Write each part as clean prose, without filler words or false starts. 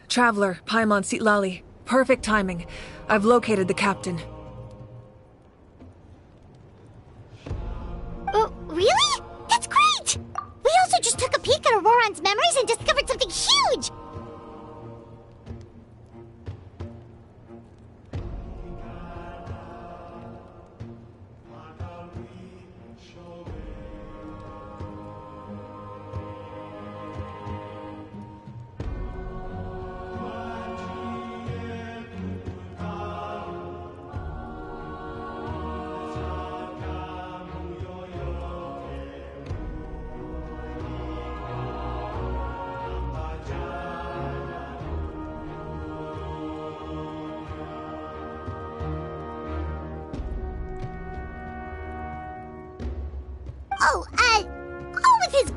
Traveler, Paimon Sitlali. Perfect timing. I've located the captain. Oh, really? That's great! We also just took a peek at Auroran's memories and discovered something huge!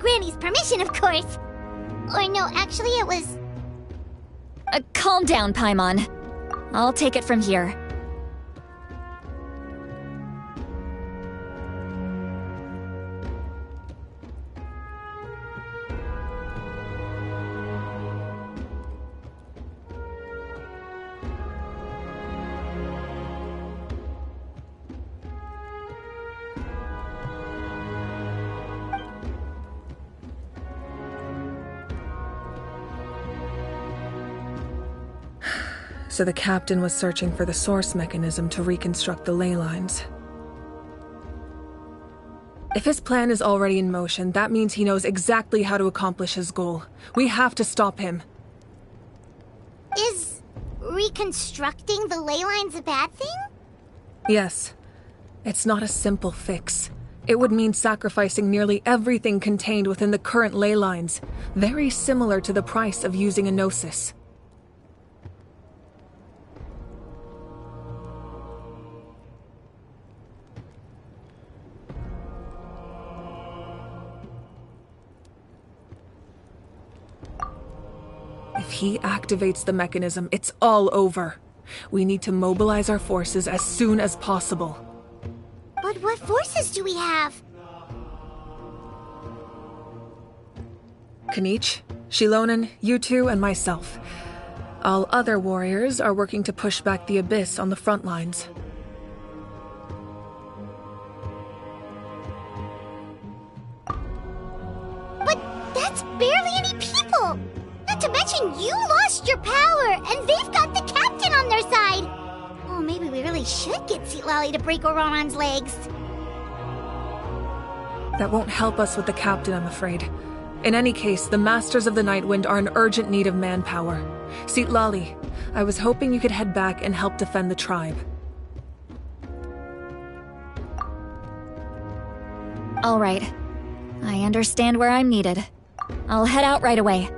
Granny's permission, of course. Or no, actually it was... Calm down, Paimon. I'll take it from here. So the captain was searching for the source mechanism to reconstruct the ley lines. If his plan is already in motion, that means he knows exactly how to accomplish his goal. We have to stop him. Is reconstructing the ley lines a bad thing? Yes. It's not a simple fix. It would mean sacrificing nearly everything contained within the current ley lines, very similar to the price of using a gnosis. If he activates the mechanism, it's all over. We need to mobilize our forces as soon as possible. But what forces do we have? Kanich, Shilonen, you two, and myself. All other warriors are working to push back the Abyss on the front lines. But that's barely any people! Not to mention you lost your power, and they've got the captain on their side! Oh, maybe we really should get Citlali to break Auroran's legs. That won't help us with the captain, I'm afraid. In any case, the Masters of the Nightwind are in urgent need of manpower. Citlali, I was hoping you could head back and help defend the tribe. All right. I understand where I'm needed. I'll head out right away.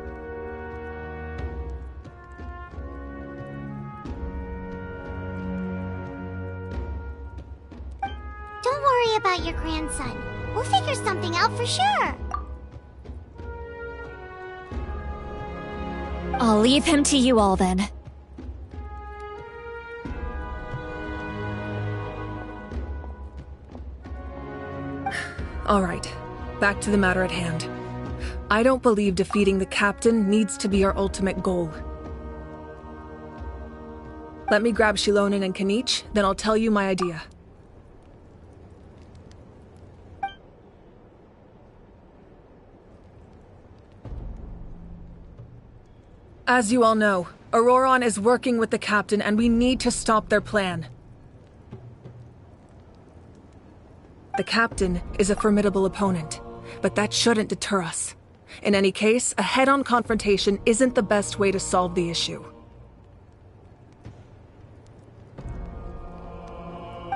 Don't worry about your grandson. We'll figure something out for sure. I'll leave him to you all then. All right, back to the matter at hand. I don't believe defeating the captain needs to be our ultimate goal. Let me grab Shilonen and Kanich, then I'll tell you my idea. As you all know, Auroran is working with the captain and we need to stop their plan. The captain is a formidable opponent, but that shouldn't deter us. In any case, a head-on confrontation isn't the best way to solve the issue.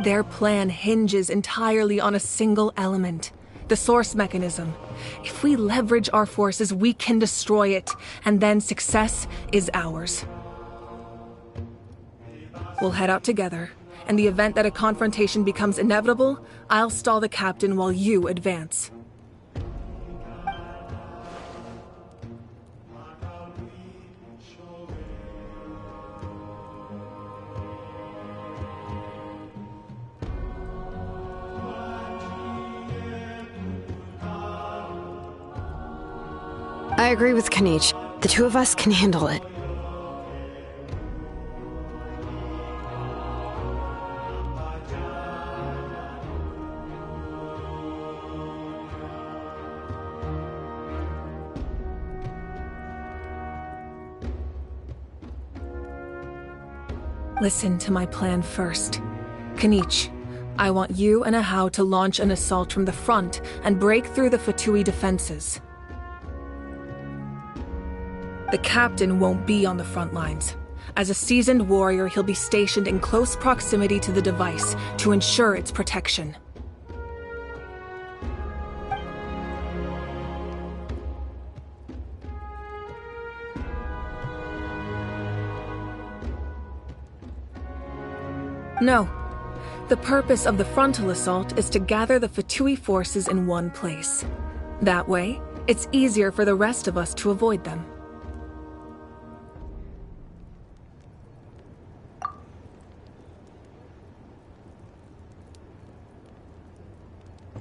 Their plan hinges entirely on a single element, the source mechanism. If we leverage our forces, we can destroy it, and then success is ours. We'll head out together. In the event that a confrontation becomes inevitable, I'll stall the captain while you advance. I agree with Kanich. The two of us can handle it. Listen to my plan first. Kanich, I want you and Ahau to launch an assault from the front and break through the Fatui defenses. The captain won't be on the front lines. As a seasoned warrior, he'll be stationed in close proximity to the device to ensure its protection. No. The purpose of the frontal assault is to gather the Fatui forces in one place. That way, It's easier for the rest of us to avoid them.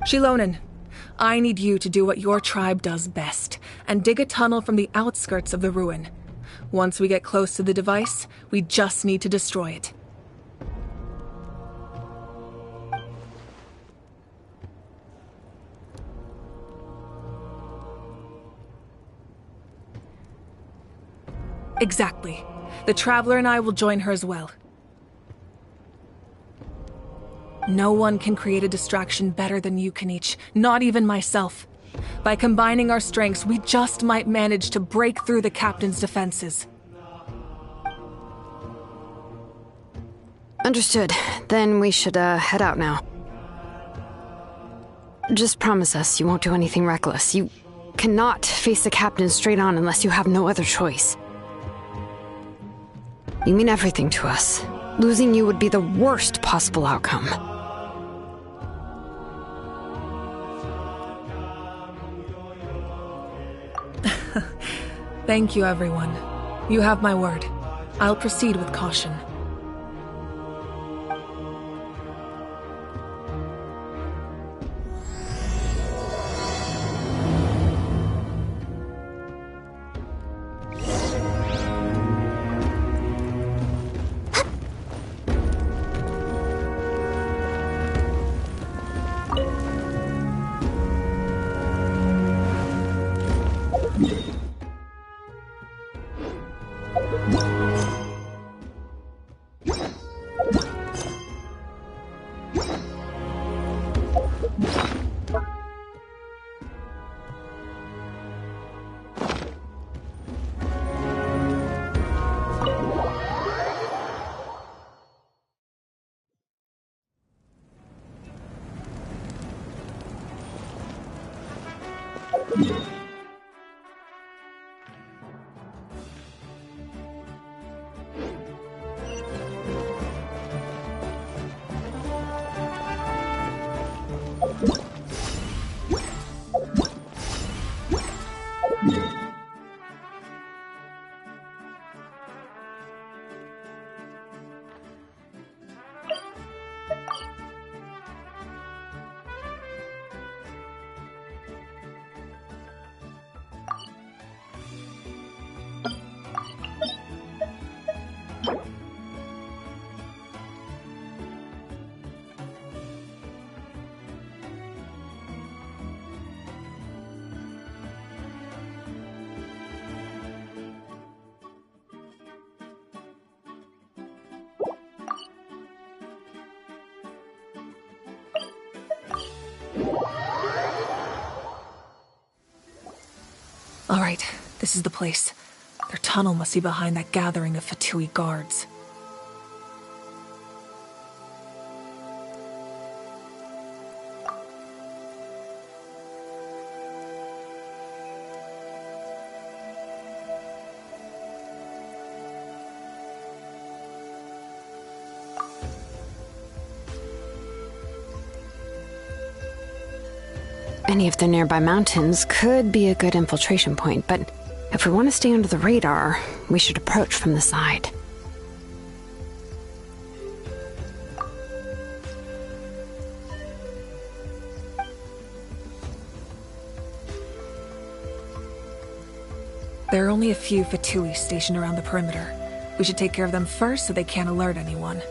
Shilonen, I need you to do what your tribe does best, and dig a tunnel from the outskirts of the ruin. Once we get close to the device, we just need to destroy it. Exactly. The Traveler and I will join her as well. No one can create a distraction better than you, Kanich, not even myself. By combining our strengths, we just might manage to break through the Captain's defenses. Understood. Then we should, head out now. Just promise us you won't do anything reckless. You cannot face the Captain straight on unless you have no other choice. You mean everything to us. Losing you would be the worst possible outcome. Thank you, everyone. You have my word. I'll proceed with caution. All right, this is the place. Their tunnel must be behind that gathering of Fatui guards. Any of the nearby mountains could be a good infiltration point, but if we want to stay under the radar, we should approach from the side. There are only a few Fatui stationed around the perimeter. We should take care of them first so they can't alert anyone.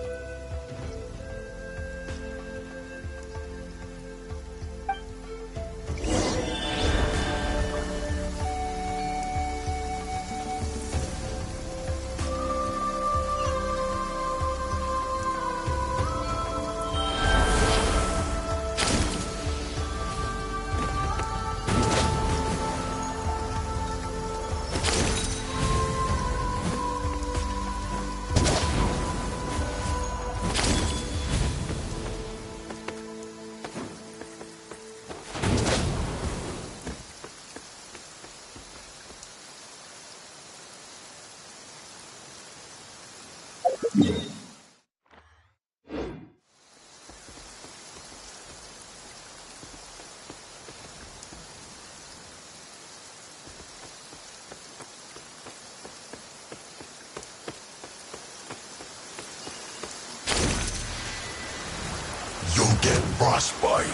Frostbite.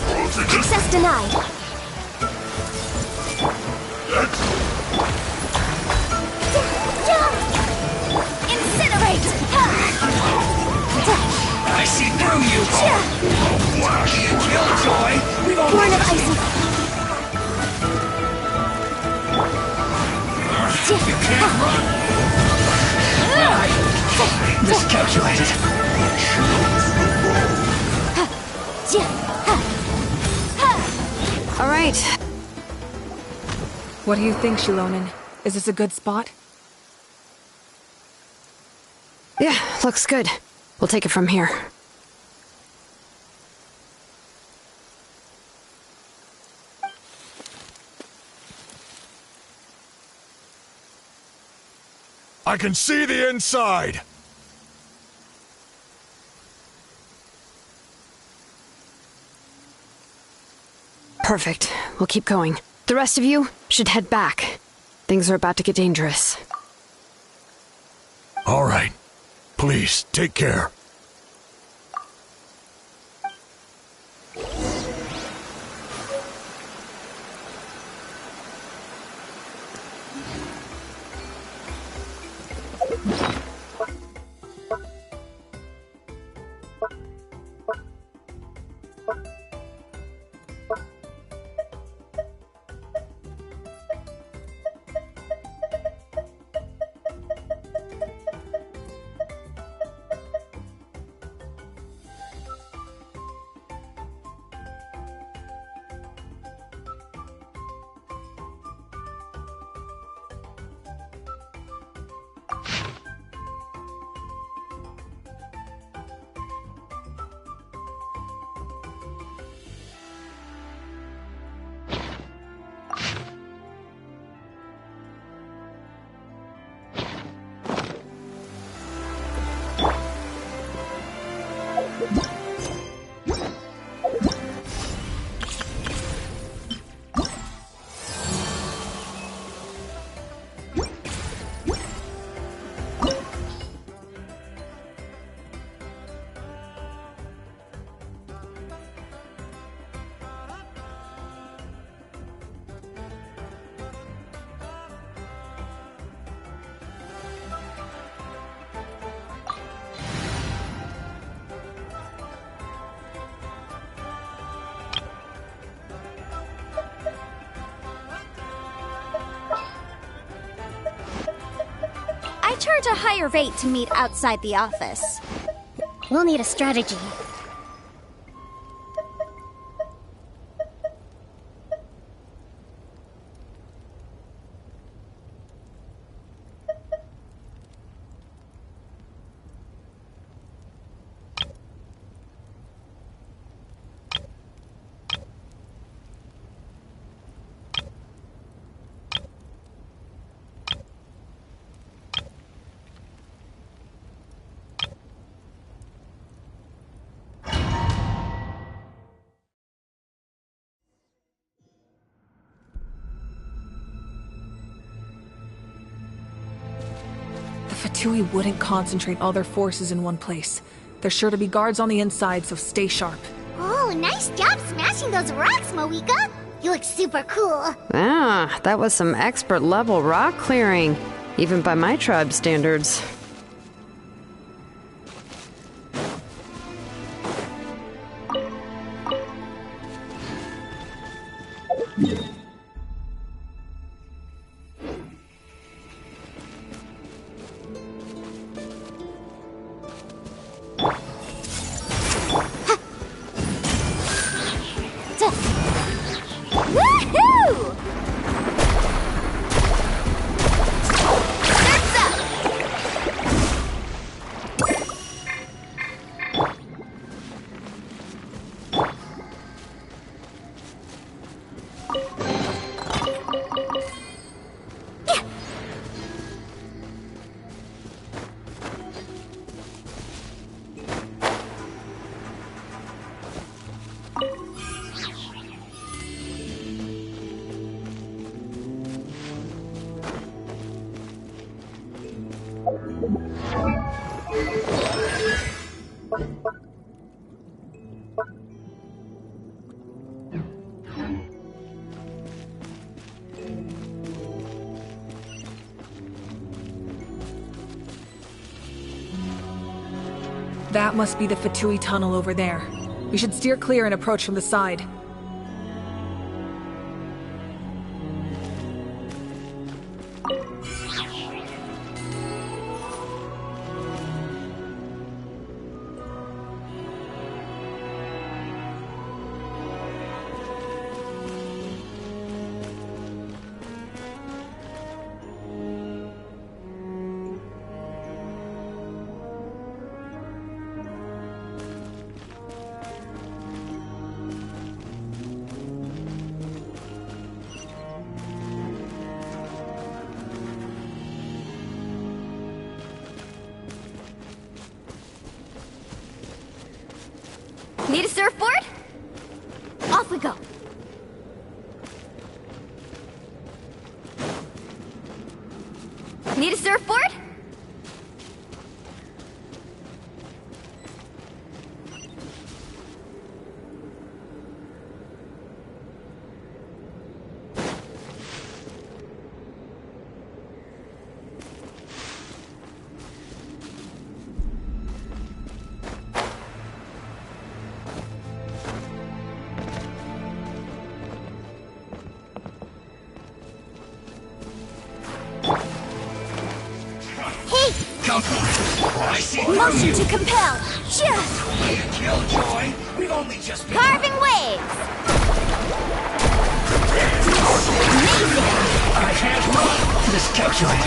Frozen. Access denied. Incinerate! I see through you! Flash! Killjoy! Born of icy. You can't run! Miscalculated. All right. What do you think, Shilonen? Is this a good spot? Yeah, looks good. We'll take it from here. I can see the inside! Perfect. We'll keep going. The rest of you should head back. Things are about to get dangerous. All right. Please, take care. I charge a higher rate to meet outside the office. We'll need a strategy. Fatui wouldn't concentrate all their forces in one place. There's sure to be guards on the inside, so stay sharp. Oh, nice job smashing those rocks, Moika! You look super cool. Ah, that was some expert level rock clearing, even by my tribe standards. Woohoo! That's up! That must be the Fatui tunnel over there. We should steer clear and approach from the side. Need a surfboard? Off we go. Need a surfboard? I see Motion to compel. Just Killjoy. We've only just been carving waves. I can't run. This Killjoy.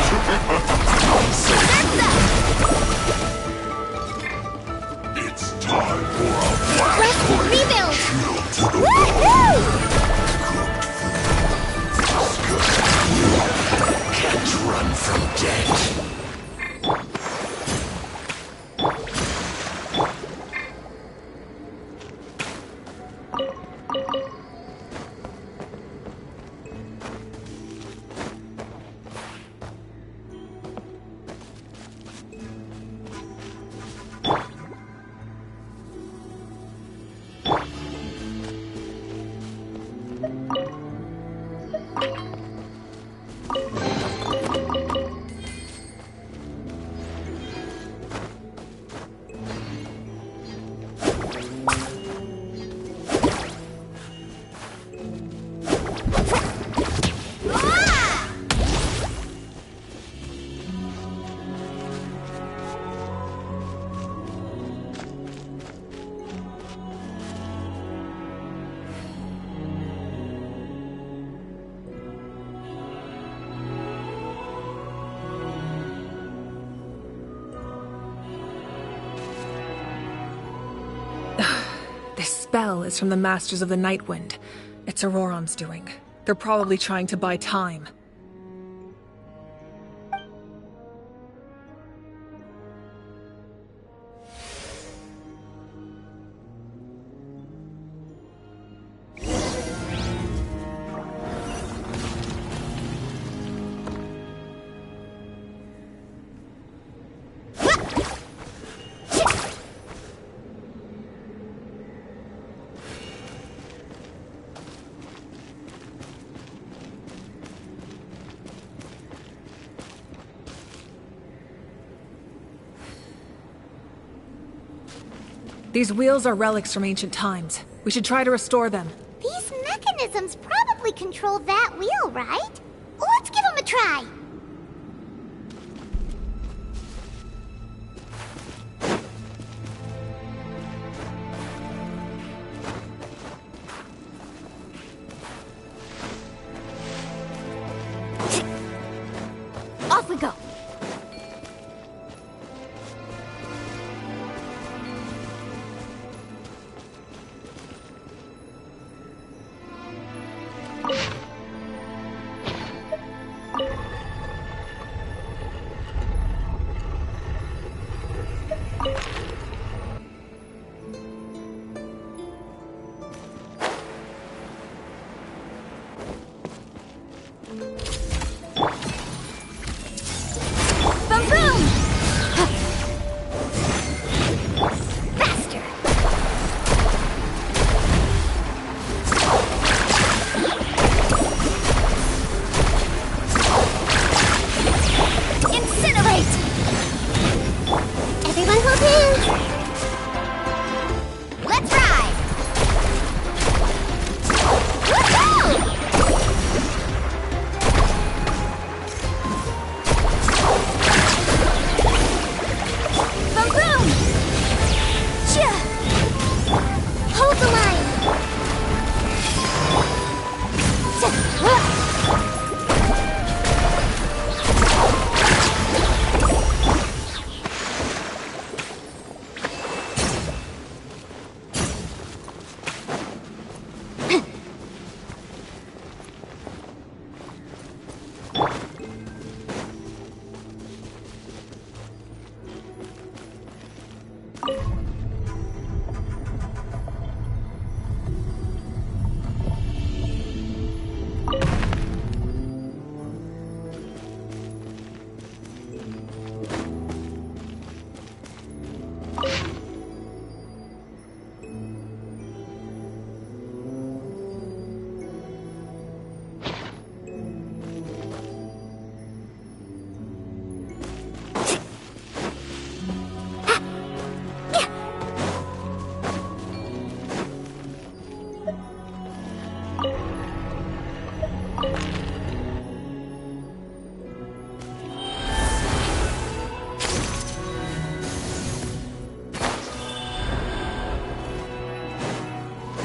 It's time for a Let's rebuild. shield to the Woohoo! Can't run from death. This spell is from the Masters of the Nightwind. It's Aurorom's doing. They're probably trying to buy time. These wheels are relics from ancient times. We should try to restore them. These mechanisms probably control that wheel, right? Let's give them a try. Off we go. Boom boom! Faster! Incinerate! Everyone hold hands!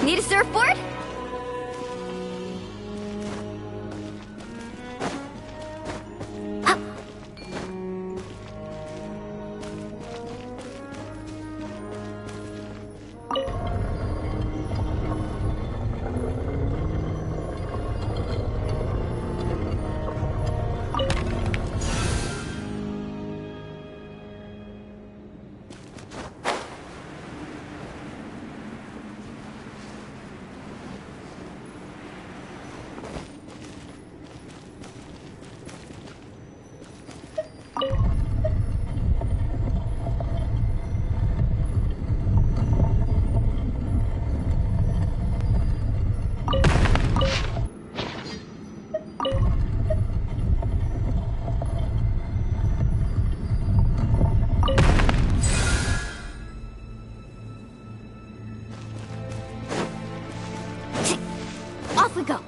Need a surfboard? Off we go.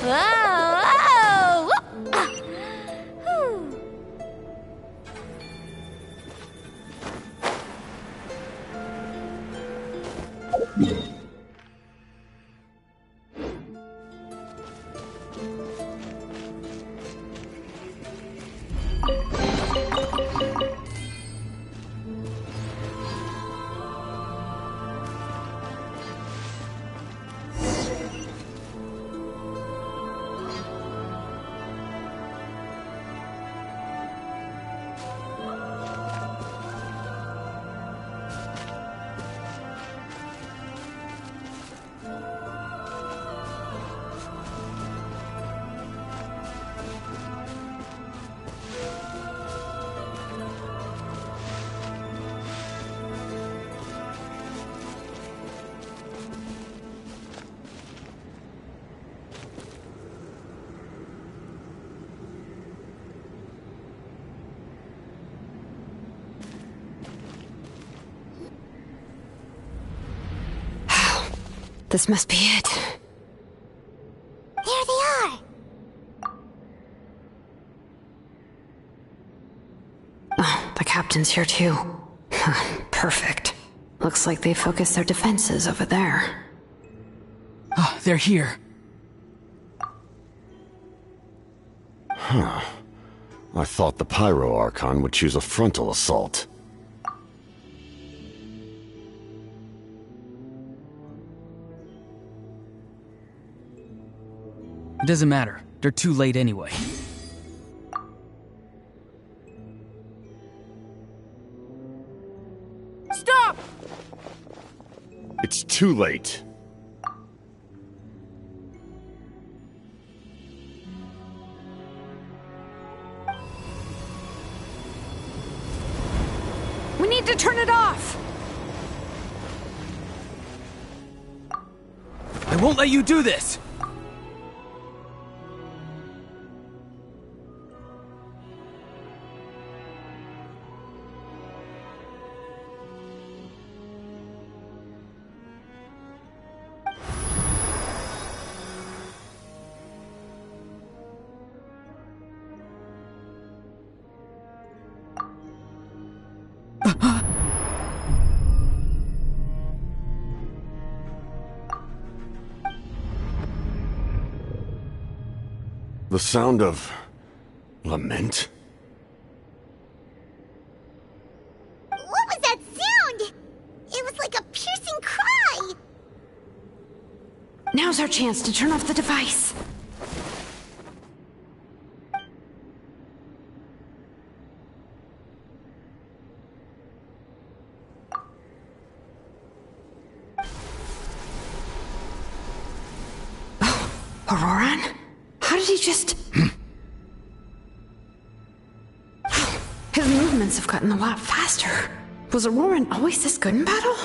Whoa! This must be it. There they are. Oh, the captain's here too. Perfect. Looks like they focused their defenses over there. Ah, they're here. I thought the Pyro Archon would choose a frontal assault. It doesn't matter. They're too late anyway. Stop! It's too late. We need to turn it off! I won't let you do this! The sound of lament? What was that sound? It was like a piercing cry. Now's our chance to turn off the device. Oh, Auroran? How did he just... His movements have gotten a lot faster. Was Auroran always this good in battle?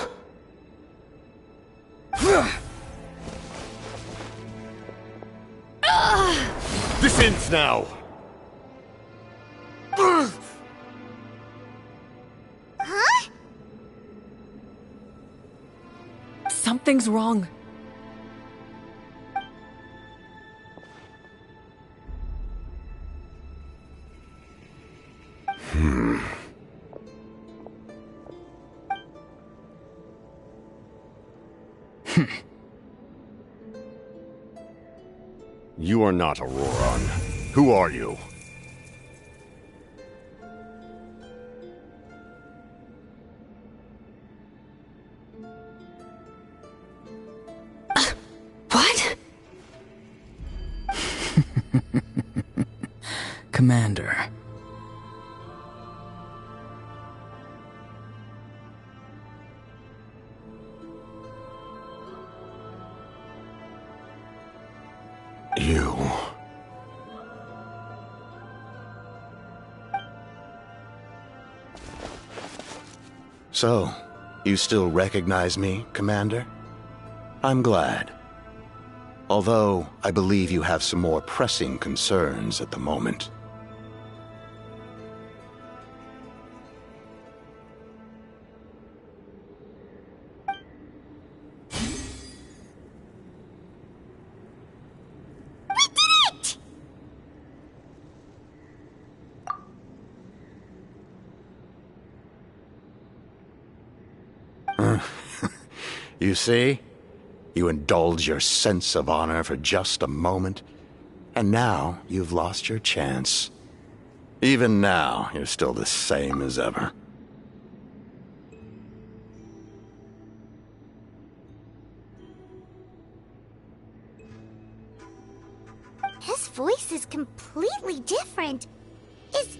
This ends now! Huh? Something's wrong. You are not Auroran. Who are you? What? Commander. You... So, you still recognize me, Commander? I'm glad. Although, I believe you have some more pressing concerns at the moment. You see? You indulge your sense of honor for just a moment, and now you've lost your chance. Even now, you're still the same as ever. His voice is completely different. Is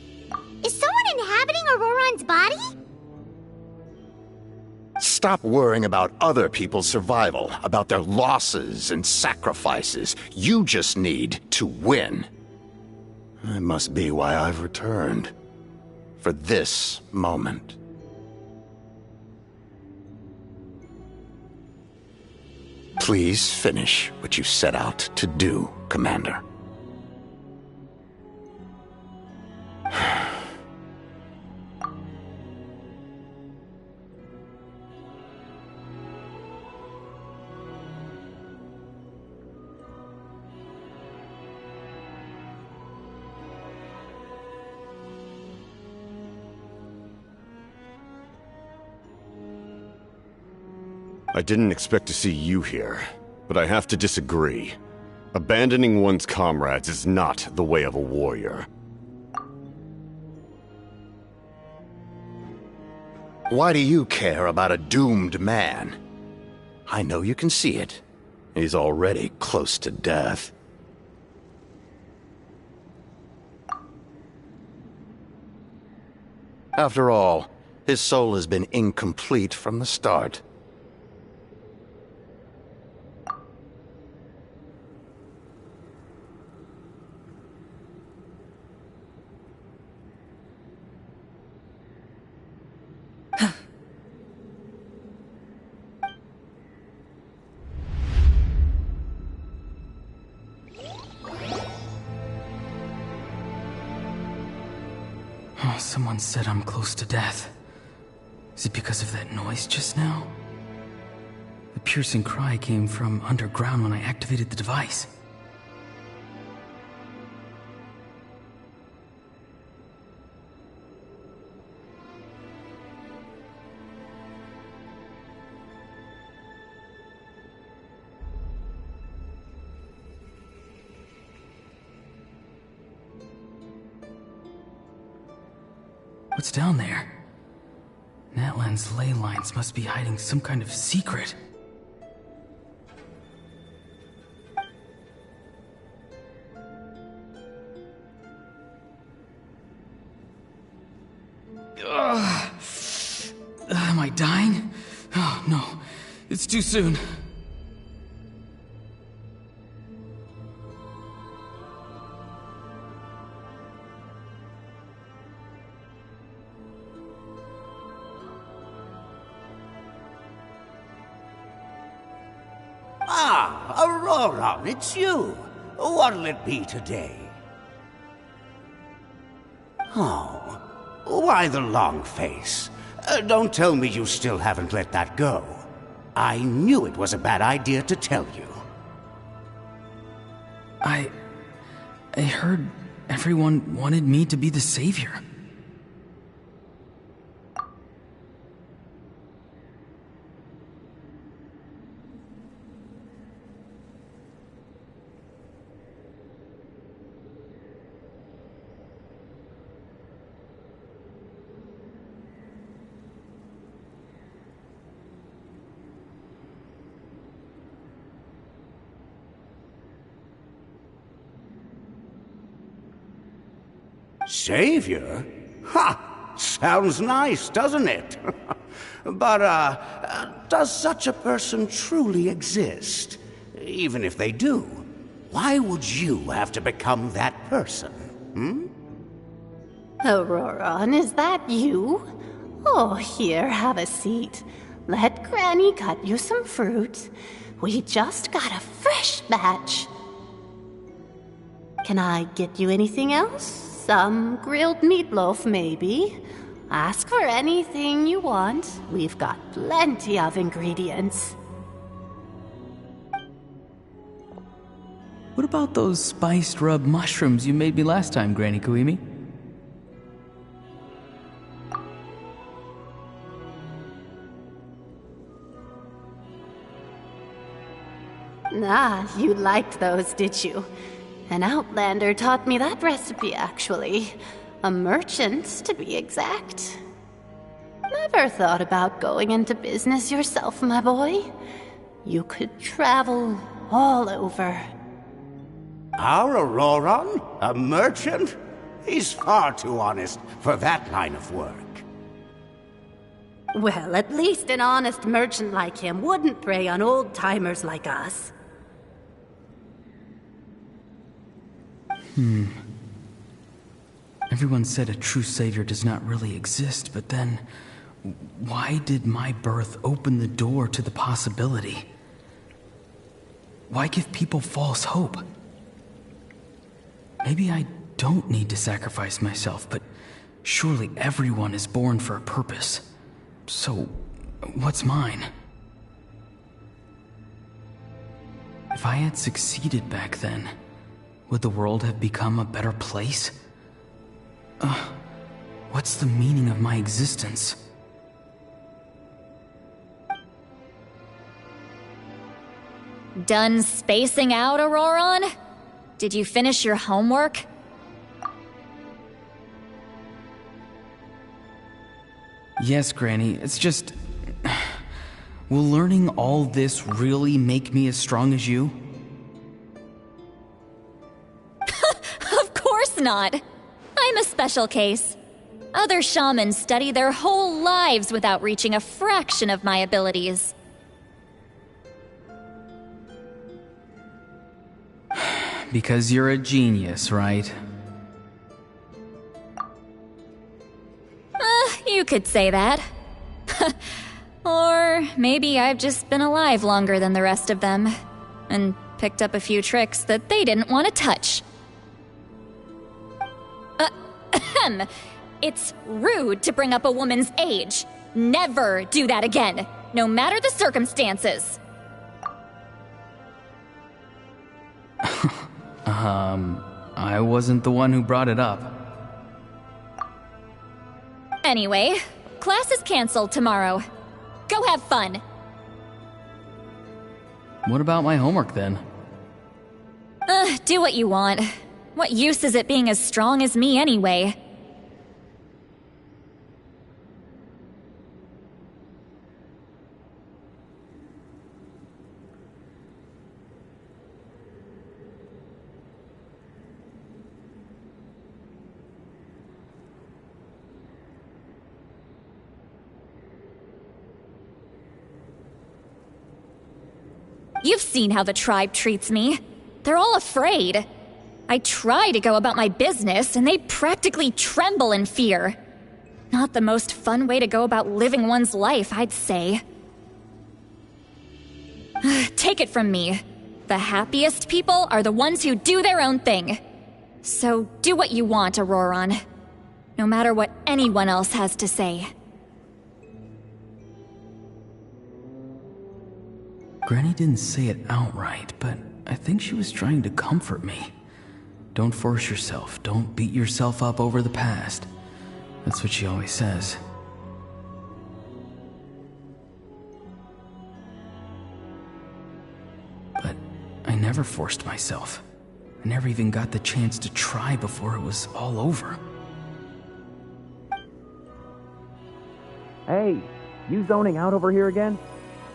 someone inhabiting Auroran's body? Stop worrying about other people's survival, about their losses and sacrifices. You just need to win. That must be why I've returned. For this moment. Please finish what you set out to do, Commander. I didn't expect to see you here, but I have to disagree. Abandoning one's comrades is not the way of a warrior. Why do you care about a doomed man? I know you can see it. He's already close to death. After all, his soul has been incomplete from the start. Oh, someone said I'm close to death. Is it because of that noise just now? The piercing cry came from underground when I activated the device. What's down there? Natlan's ley lines must be hiding some kind of secret. Am I dying? Oh, no. It's too soon. Ah, Aurora, it's you. What'll it be today? Oh, why the long face? Don't tell me you still haven't let that go. I knew it was a bad idea to tell you. I heard everyone wanted me to be the savior. Savior? Ha! Sounds nice, doesn't it? But, does such a person truly exist? Even if they do, why would you have to become that person? Auroron, is that you? Oh, here, have a seat. Let Granny cut you some fruit. We just got a fresh batch. Can I get you anything else? Some grilled meatloaf, maybe? Ask for anything you want. We've got plenty of ingredients. What about those spiced rub mushrooms you made me last time, Granny Kuimi? Ah, you liked those, did you? An outlander taught me that recipe, actually. A merchant, to be exact. Never thought about going into business yourself, my boy? You could travel all over. Our Auroron? A merchant? He's far too honest for that line of work. Well, at least an honest merchant like him wouldn't prey on old-timers like us. Everyone said a true savior does not really exist, but then why did my birth open the door to the possibility? Why give people false hope? Maybe I don't need to sacrifice myself, but surely everyone is born for a purpose. So, what's mine? If I had succeeded back then, would the world have become a better place? What's the meaning of my existence? Done spacing out, Auroron? Did you finish your homework? Yes, Granny, it's just... Will learning all this really make me as strong as you? Of course not! I'm a special case. Other shamans study their whole lives without reaching a fraction of my abilities. Because you're a genius, right? You could say that. Or maybe I've just been alive longer than the rest of them, and picked up a few tricks that they didn't want to touch. It's rude to bring up a woman's age. Never do that again, no matter the circumstances. I wasn't the one who brought it up. Anyway, class is canceled tomorrow. Go have fun. What about my homework then? Do what you want. What use is it being as strong as me anyway? You've seen how the tribe treats me. They're all afraid. I try to go about my business, and they practically tremble in fear. Not the most fun way to go about living one's life, I'd say. Take it from me. The happiest people are the ones who do their own thing. So do what you want, Auroron. No matter what anyone else has to say. Granny didn't say it outright, but I think she was trying to comfort me. Don't force yourself. Don't beat yourself up over the past. That's what she always says. But I never forced myself. I never even got the chance to try before it was all over. Hey, you zoning out over here again?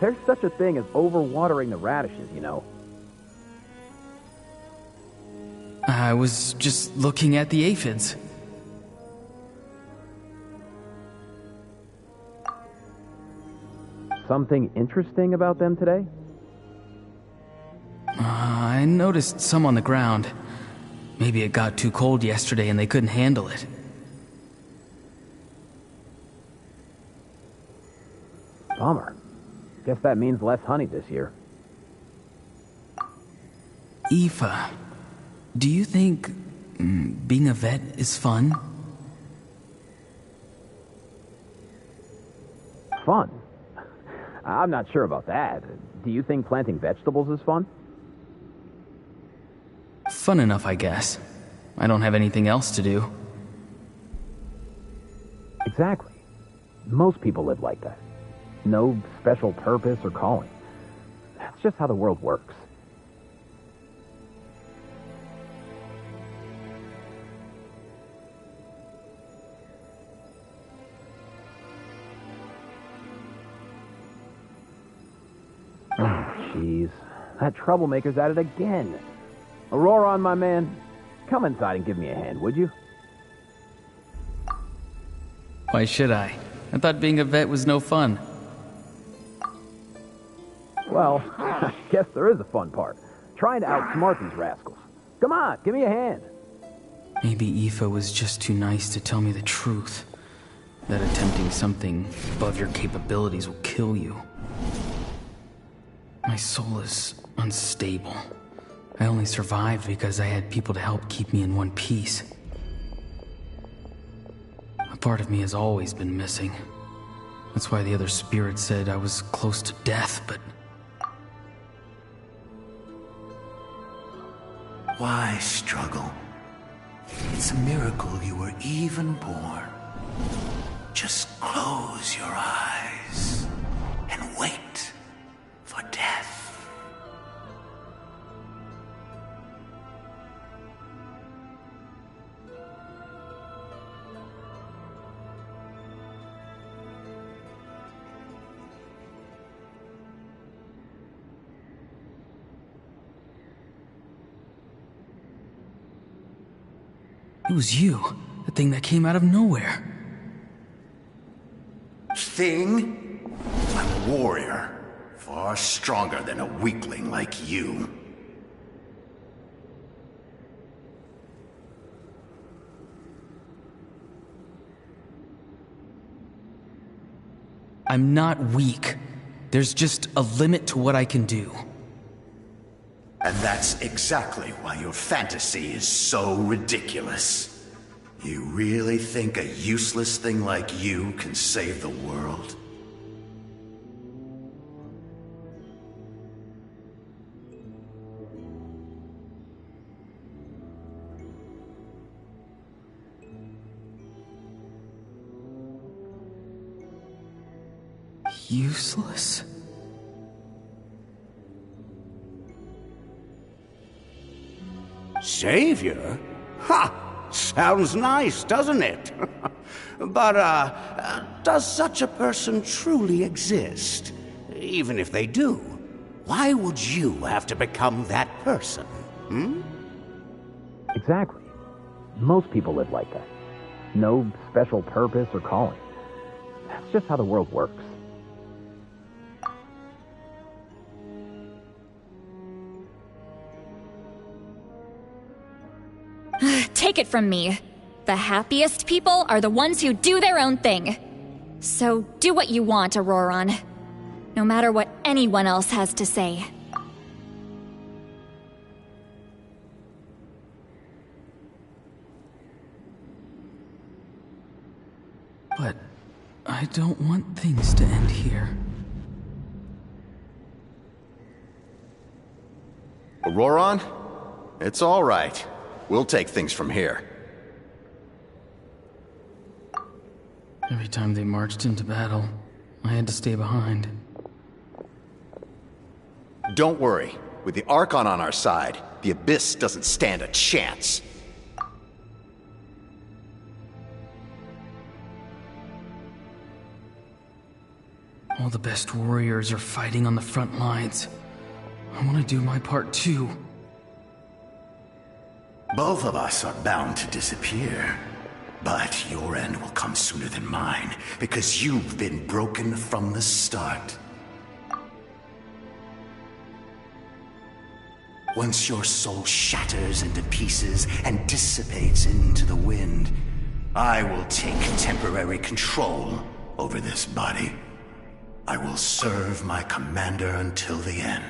There's such a thing as overwatering the radishes, you know. I was just looking at the aphids. Something interesting about them today? I noticed some on the ground. Maybe it got too cold yesterday and they couldn't handle it. Bummer. Guess that means less honey this year. Aoife, do you think being a vet is fun? Fun? I'm not sure about that. Do you think planting vegetables is fun? Fun enough, I guess. I don't have anything else to do. Exactly. Most people live like that. No special purpose or calling. That's just how the world works. Oh, jeez. That troublemaker's at it again. Auroron, my man, come inside and give me a hand, would you? Why should I? I thought being a vet was no fun. Well, I guess there is a fun part. Trying to outsmart these rascals. Come on, give me a hand. Maybe Aoife was just too nice to tell me the truth. That attempting something above your capabilities will kill you. My soul is unstable. I only survived because I had people to help keep me in one piece. A part of me has always been missing. That's why the other spirits said I was close to death, but... Why struggle? It's a miracle you were even born. Just close your eyes and wait for death. It was you, the thing that came out of nowhere. Thing? I'm a warrior, far stronger than a weakling like you. I'm not weak. There's just a limit to what I can do. And that's exactly why your fantasy is so ridiculous. You really think a useless thing like you can save the world? Useless? Savior? Ha! Sounds nice, doesn't it? But, does such a person truly exist? Even if they do, why would you have to become that person? Hmm? Exactly. Most people live like that. No special purpose or calling. That's just how the world works. Take it from me. The happiest people are the ones who do their own thing. So do what you want, Auroron. No matter what anyone else has to say. But I don't want things to end here. Auroron? It's all right. We'll take things from here. Every time they marched into battle, I had to stay behind. Don't worry. With the Archon on our side, the Abyss doesn't stand a chance. All the best warriors are fighting on the front lines. I want to do my part too. Both of us are bound to disappear. But your end will come sooner than mine, because you've been broken from the start. Once your soul shatters into pieces and dissipates into the wind, I will take temporary control over this body. I will serve my commander until the end.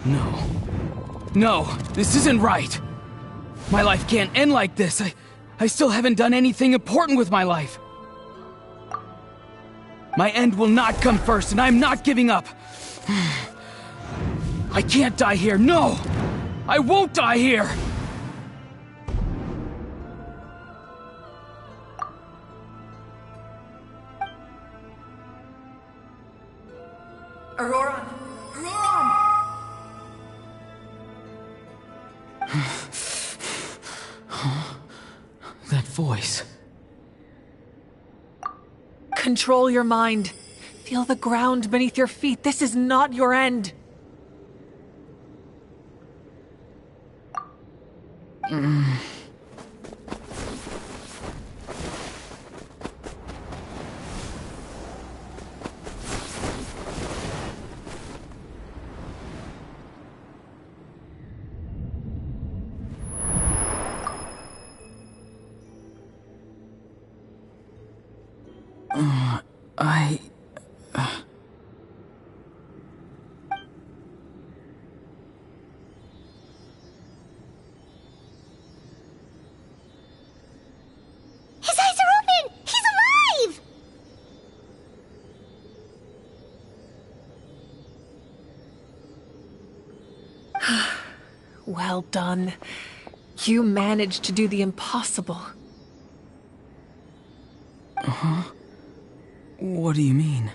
No. No, this isn't right. My life can't end like this. I still haven't done anything important with my life. My end will not come first, and I'm not giving up. I can't die here. No! I won't die here! Auroron! Auroron! That voice. Control your mind. Feel the ground beneath your feet. This is not your end. His eyes are open! He's alive! Well done. You managed to do the impossible. Uh-huh. What do you mean?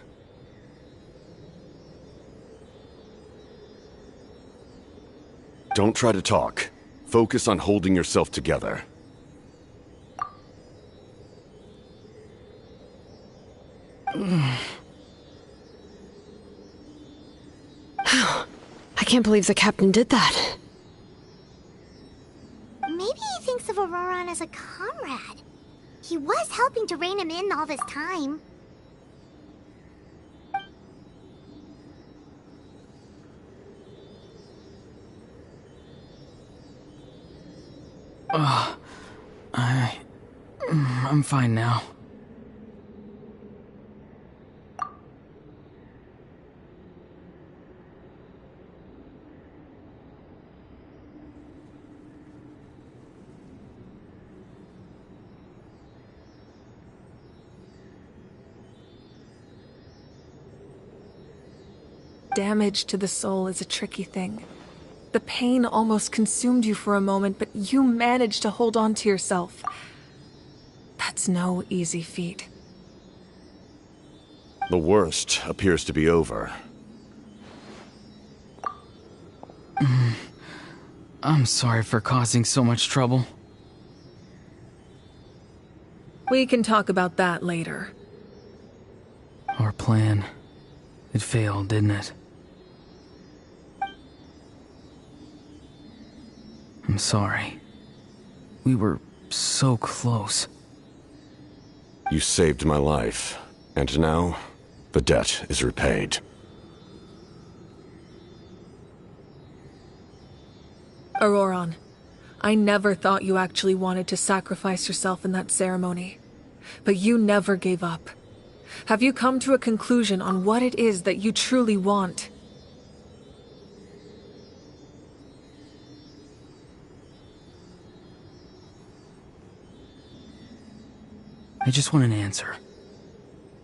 Don't try to talk. Focus on holding yourself together. I can't believe the captain did that. Maybe he thinks of Auroron as a comrade. He was helping to rein him in all this time. I'm fine now. Damage to the soul is a tricky thing. The pain almost consumed you for a moment, but you managed to hold on to yourself. That's no easy feat. The worst appears to be over. I'm sorry for causing so much trouble. We can talk about that later. Our plan, it failed, didn't it? I'm sorry. We were so close. You saved my life, and now the debt is repaid. Auroron, I never thought you actually wanted to sacrifice yourself in that ceremony. But you never gave up. Have you come to a conclusion on what it is that you truly want? I just want an answer.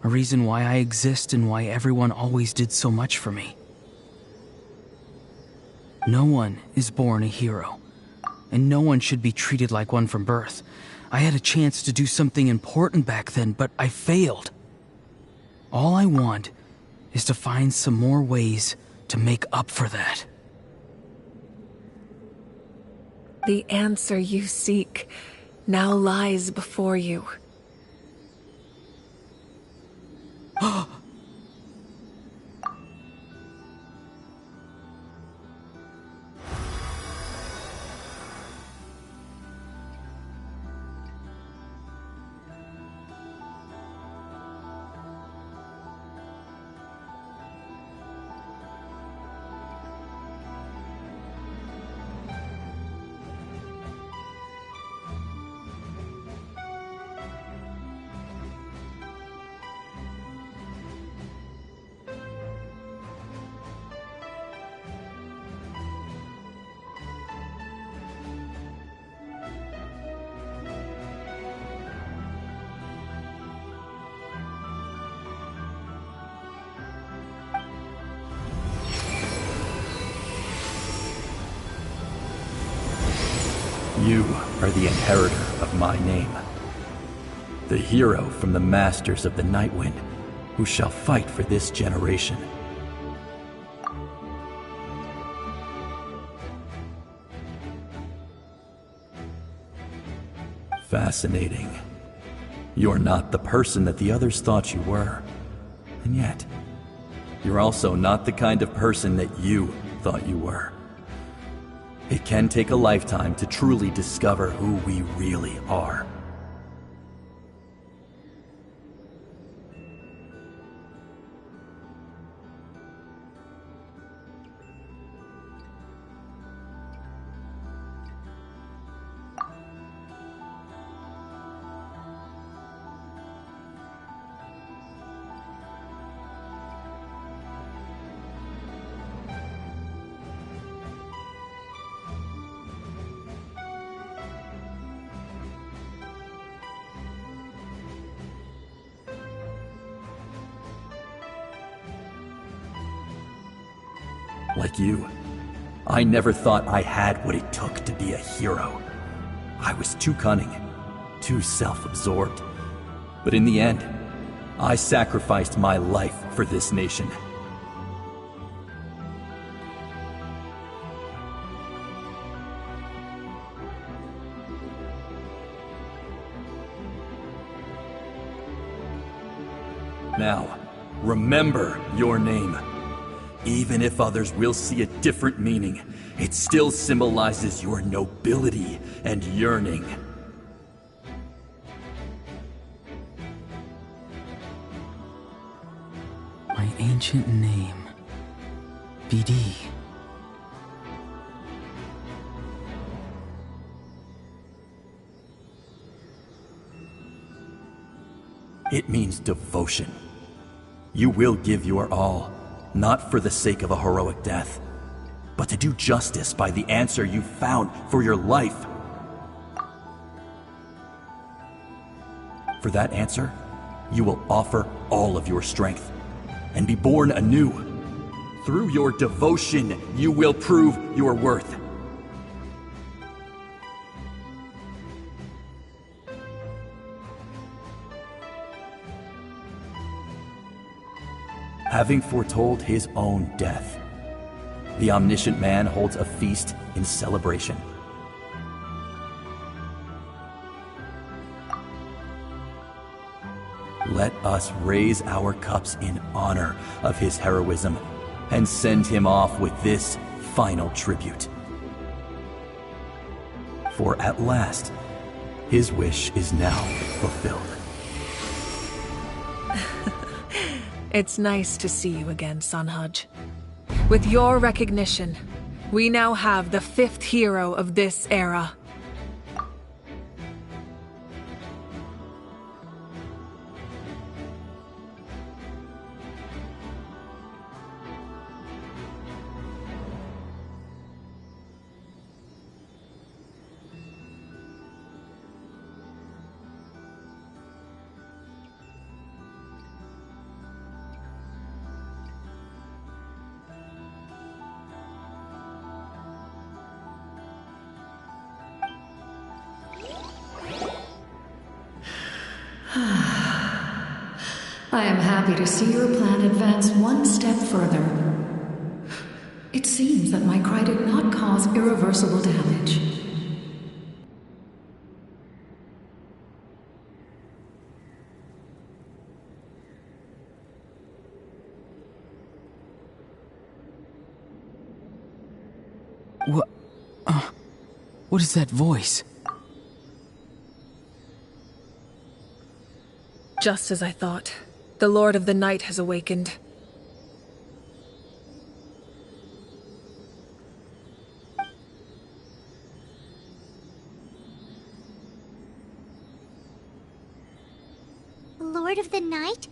A reason why I exist and why everyone always did so much for me. No one is born a hero, and no one should be treated like one from birth. I had a chance to do something important back then, but I failed. All I want is to find some more ways to make up for that. The answer you seek now lies before you. You are the inheritor of my name, the hero from the masters of the Nightwind, who shall fight for this generation. Fascinating. You're not the person that the others thought you were. And yet, you're also not the kind of person that you thought you were. It can take a lifetime to truly discover who we really are. Like you, I never thought I had what it took to be a hero. I was too cunning, too self-absorbed. But in the end, I sacrificed my life for this nation. Now, remember your name. Even if others will see a different meaning, it still symbolizes your nobility and yearning. My ancient name, BD. It means devotion. You will give your all, not for the sake of a heroic death, but to do justice by the answer you found for your life. For that answer, you will offer all of your strength and be born anew. Through your devotion, you will prove your worth. Having foretold his own death, the omniscient man holds a feast in celebration. Let us raise our cups in honor of his heroism and send him off with this final tribute. For at last, his wish is now fulfilled. It's nice to see you again, Sunhudge. With your recognition, we now have the 5th hero of this era. I am happy to see your plan advance one step further. It seems that my cry did not cause irreversible damage. What is that voice? Just as I thought. The Lord of the Night has awakened. The Lord of the Night?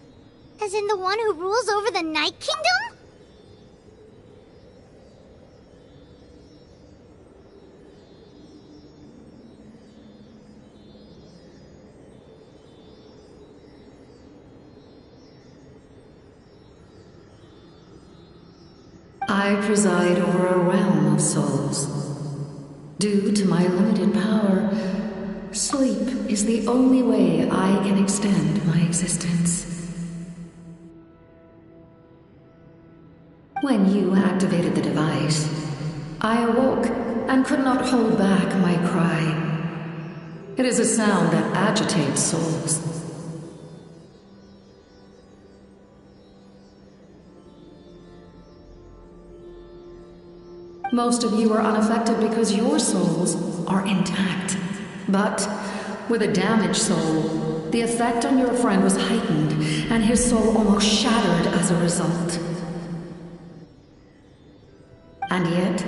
As in the one who rules over the Night Kingdom? I preside over a realm of souls. Due to my limited power, sleep is the only way I can extend my existence. When you activated the device, I awoke and could not hold back my cry. It is a sound that agitates souls. Most of you are unaffected because your souls are intact. But with a damaged soul, the effect on your friend was heightened, and his soul almost shattered as a result. And yet,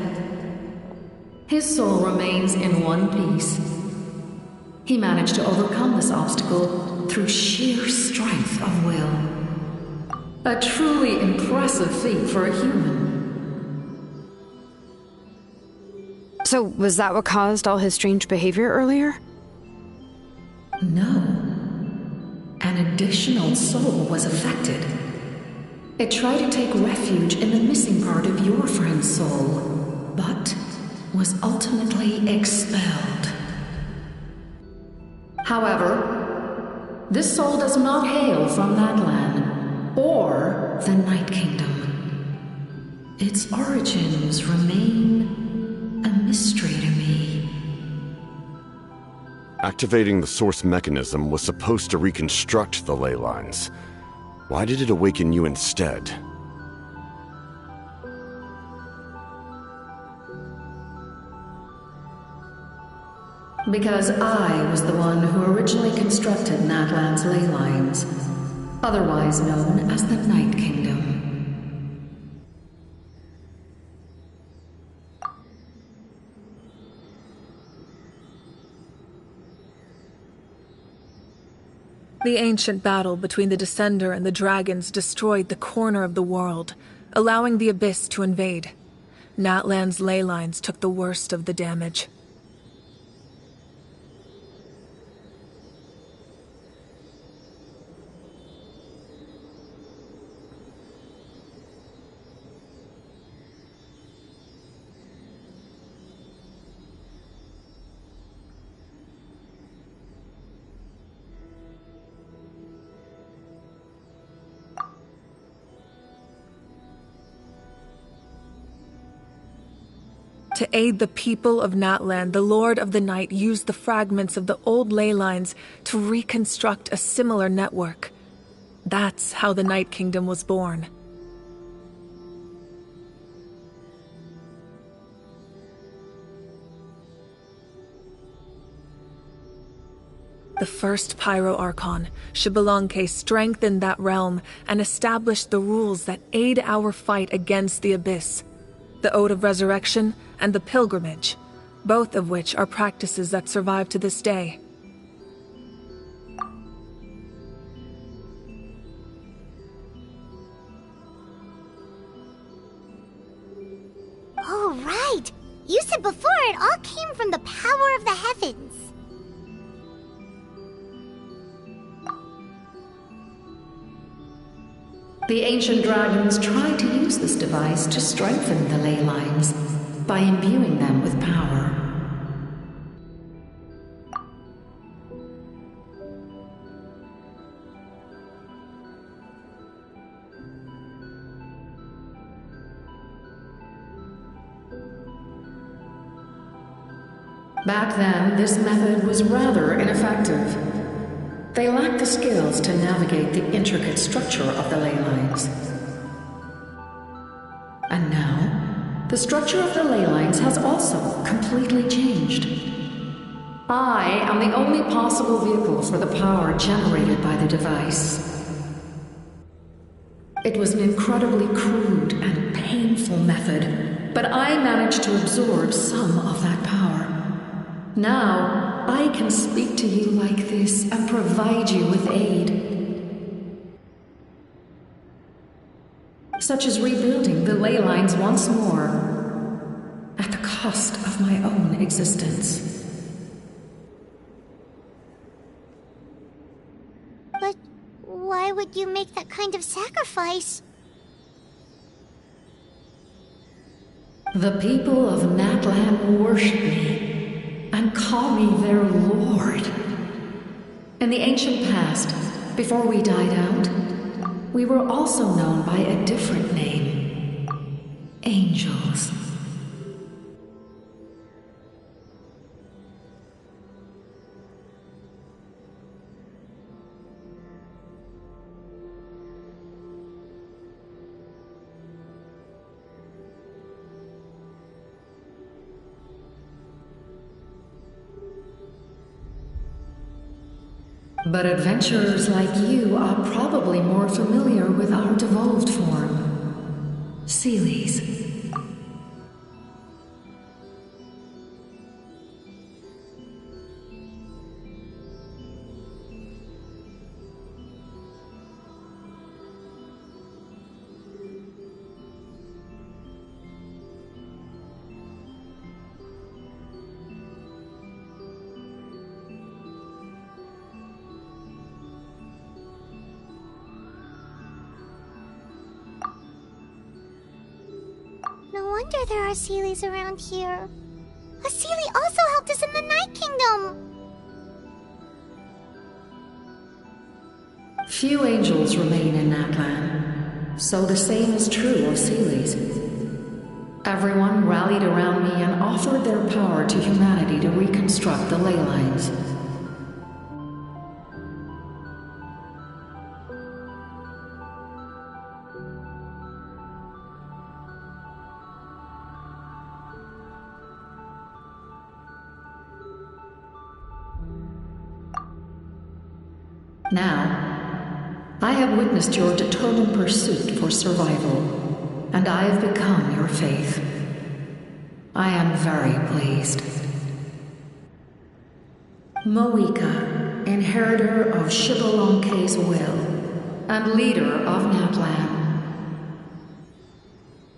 his soul remains in one piece. He managed to overcome this obstacle through sheer strength of will. A truly impressive feat for a human. So, was that what caused all his strange behavior earlier? No. An additional soul was affected. It tried to take refuge in the missing part of your friend's soul, but was ultimately expelled. However, this soul does not hail from that land, or the Night Kingdom. Its origins remain a mystery to me. Activating the source mechanism was supposed to reconstruct the ley lines. Why did it awaken you instead? Because I was the one who originally constructed Natlan's ley lines, otherwise known as the Night Kingdom. The ancient battle between the Descender and the dragons destroyed the corner of the world, allowing the Abyss to invade. Natlan's ley lines took the worst of the damage. To aid the people of Natlan, the Lord of the Night used the fragments of the old ley lines to reconstruct a similar network. That's how the Night Kingdom was born. The first Pyro Archon, Xbalanque, strengthened that realm and established the rules that aid our fight against the Abyss. The Ode of Resurrection and the Pilgrimage, both of which are practices that survive to this day. Oh, right! You said before it all came from the power of the heavens. The ancient dragons tried to use this device to strengthen the ley lines by imbuing them with power. Back then, this method was rather ineffective. They lacked the skills to navigate the intricate structure of the ley lines. And now, the structure of the ley lines has also completely changed. I am the only possible vehicle for the power generated by the device. It was an incredibly crude and painful method, but I managed to absorb some of that power. Now, I can speak to you like this and provide you with aid. Such as rebuilding the ley lines once more, at the cost of my own existence. But why would you make that kind of sacrifice? The people of Natlan worship me and call me their lord. In the ancient past, before we died out, we were also known by a different name. Angels. But adventurers like you are probably more familiar with our devolved form. Seelies. No wonder there are Seelies around here. A Seelie also helped us in the Night Kingdom! Few angels remain in Natlan, so the same is true of Seelies. Everyone rallied around me and offered their power to humanity to reconstruct the ley lines. Now, I have witnessed your determined pursuit for survival, and I have become your faith. I am very pleased. Moika, inheritor of Shibalonke's will, and leader of Natlan.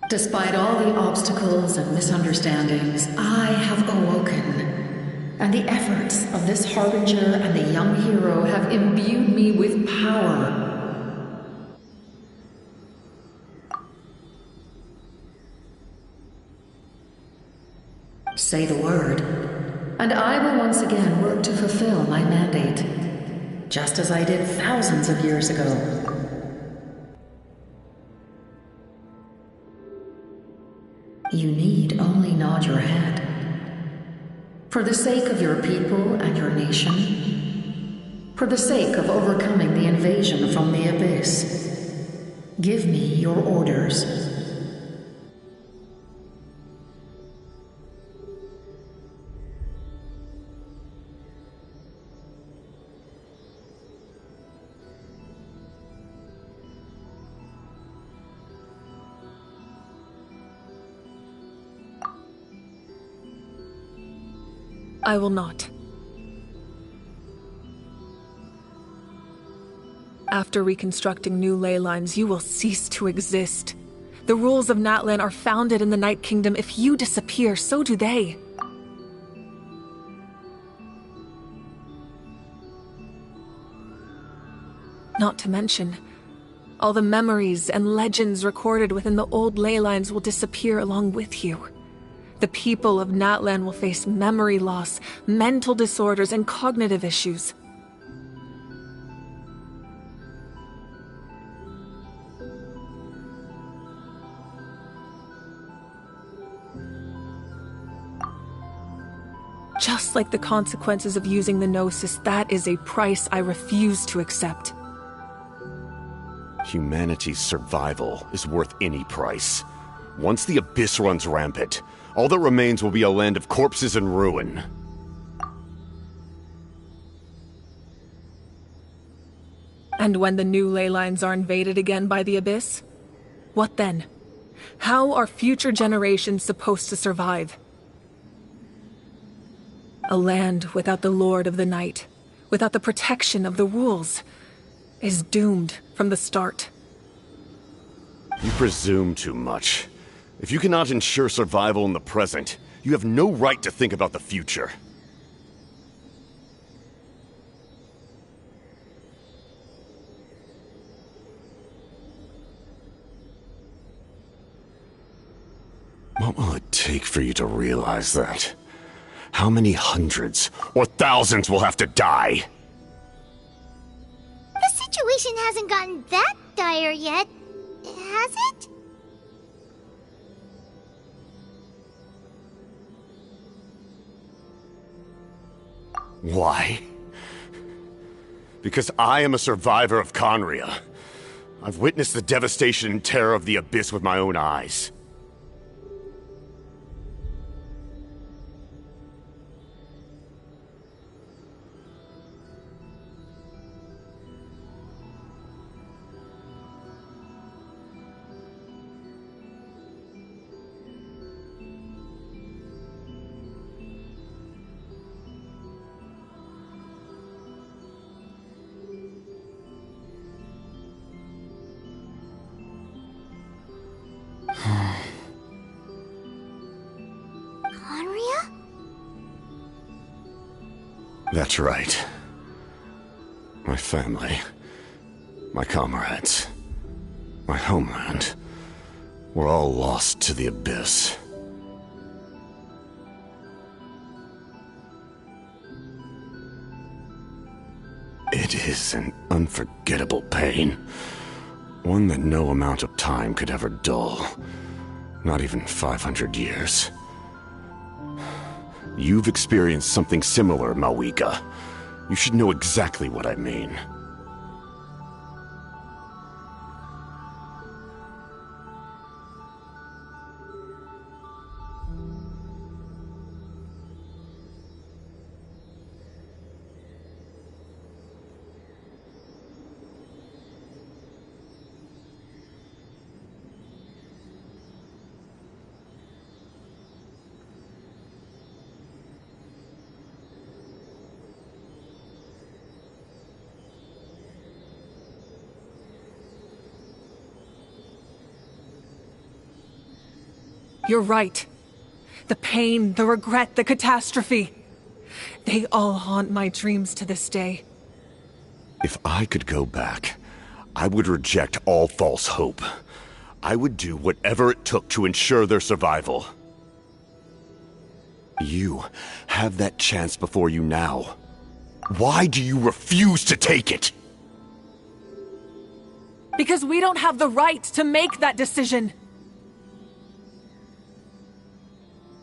Despite all the obstacles and misunderstandings, I have awoken, and the efforts of this Harbinger and the young hero have imbued me with power. Say the word, and I will once again work to fulfill my mandate, just as I did thousands of years ago. You need only nod your head. For the sake of your people and your nation, for the sake of overcoming the invasion from the Abyss, give me your orders. I will not. After reconstructing new ley lines, you will cease to exist. The rules of Natlan are founded in the Night Kingdom. If you disappear, so do they. Not to mention, all the memories and legends recorded within the old ley lines will disappear along with you. The people of Natlan will face memory loss, mental disorders, and cognitive issues. Just like the consequences of using the Gnosis, that is a price I refuse to accept. Humanity's survival is worth any price. Once the Abyss runs rampant, all that remains will be a land of corpses and ruin. And when the new ley lines are invaded again by the Abyss? What then? How are future generations supposed to survive? A land without the Lord of the Night, without the protection of the rules, is doomed from the start. You presume too much. If you cannot ensure survival in the present, you have no right to think about the future. What will it take for you to realize that? How many hundreds or thousands will have to die? The situation hasn't gotten that dire yet, has it? Why? Because I am a survivor of Conria. I've witnessed the devastation and terror of the Abyss with my own eyes. Conria? That's right. My family, my comrades, my homeland, were all lost to the Abyss. It is an unforgettable pain. One that no amount of time could ever dull. Not even 500 years. You've experienced something similar, Mawika. You should know exactly what I mean. You're right. The pain, the regret, the catastrophe. They all haunt my dreams to this day. If I could go back, I would reject all false hope. I would do whatever it took to ensure their survival. You have that chance before you now. Why do you refuse to take it? Because we don't have the right to make that decision.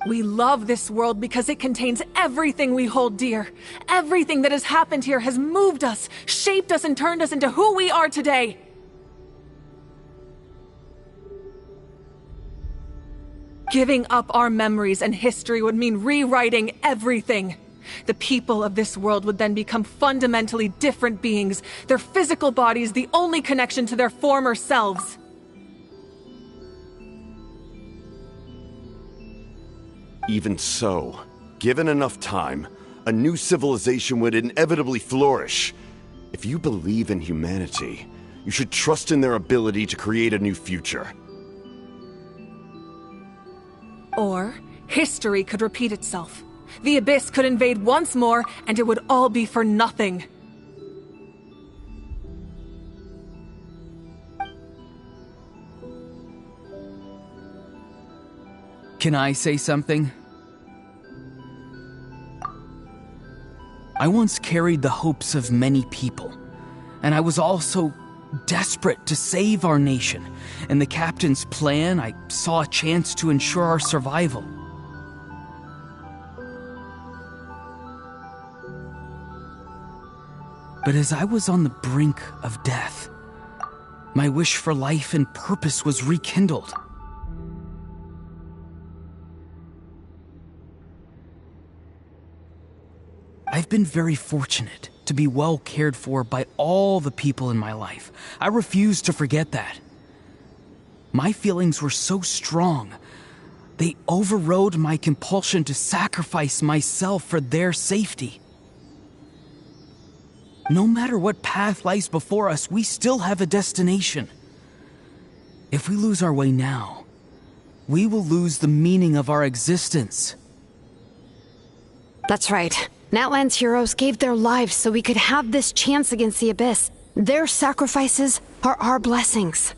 We love this world because it contains everything we hold dear. Everything that has happened here has moved us, shaped us, and turned us into who we are today. Giving up our memories and history would mean rewriting everything. The people of this world would then become fundamentally different beings, their physical bodies the only connection to their former selves. Even so, given enough time, a new civilization would inevitably flourish. If you believe in humanity, you should trust in their ability to create a new future. Or, history could repeat itself. The Abyss could invade once more, and it would all be for nothing. Can I say something? I once carried the hopes of many people, and I was also desperate to save our nation. In the captain's plan, I saw a chance to ensure our survival. But as I was on the brink of death, my wish for life and purpose was rekindled. I've been very fortunate to be well cared for by all the people in my life. I refuse to forget that. My feelings were so strong, they overrode my compulsion to sacrifice myself for their safety. No matter what path lies before us, we still have a destination. If we lose our way now, we will lose the meaning of our existence. That's right. Outland's heroes gave their lives so we could have this chance against the Abyss. Their sacrifices are our blessings.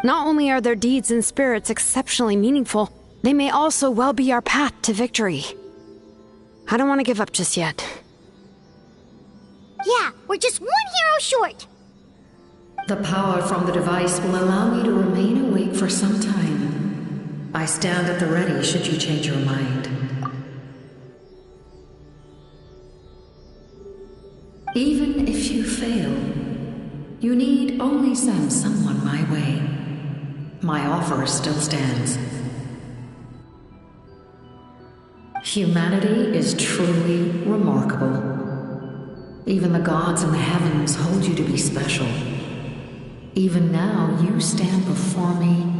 Not only are their deeds and spirits exceptionally meaningful, they may also well be our path to victory. I don't want to give up just yet. Yeah, we're just one hero short. The power from the device will allow me to remain awake for some time. I stand at the ready should you change your mind. Even if you fail, you need only send someone my way. My offer still stands. Humanity is truly remarkable. Even the gods in the heavens hold you to be special. Even now, you stand before me,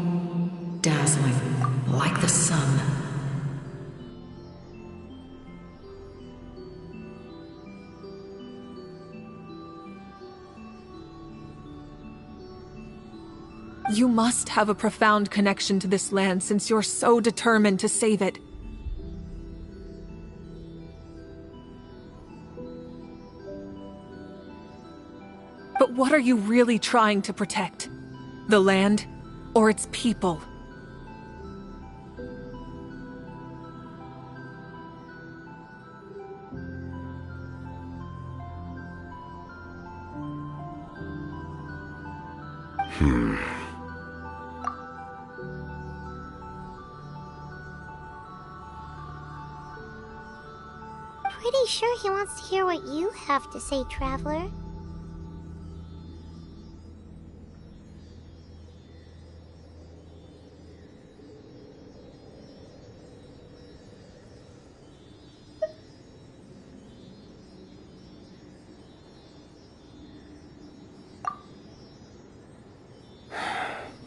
dazzling like the sun. You must have a profound connection to this land since you're so determined to save it. But what are you really trying to protect? The land or its people? Pretty sure he wants to hear what you have to say, Traveler.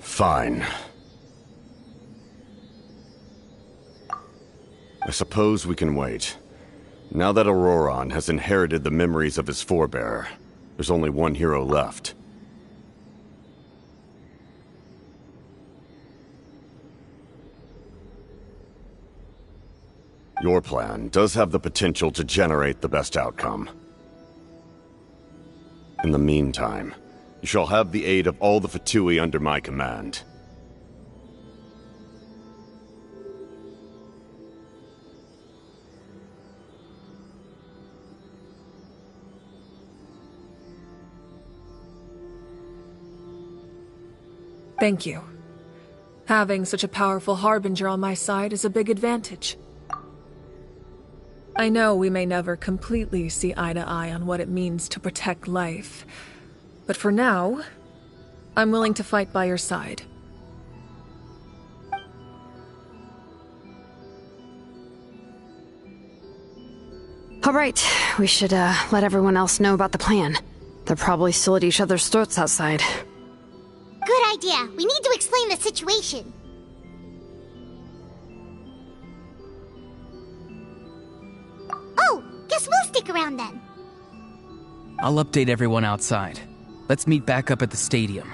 Fine. I suppose we can wait. Now that Auroron has inherited the memories of his forebearer, there's only one hero left. Your plan does have the potential to generate the best outcome. In the meantime, you shall have the aid of all the Fatui under my command. Thank you. Having such a powerful harbinger on my side is a big advantage. I know we may never completely see eye to eye on what it means to protect life, but for now, I'm willing to fight by your side. All right, we should let everyone else know about the plan. They're probably still at each other's throats outside. Good idea. We need to explain the situation. Oh, guess we'll stick around then. I'll update everyone outside. Let's meet back up at the stadium.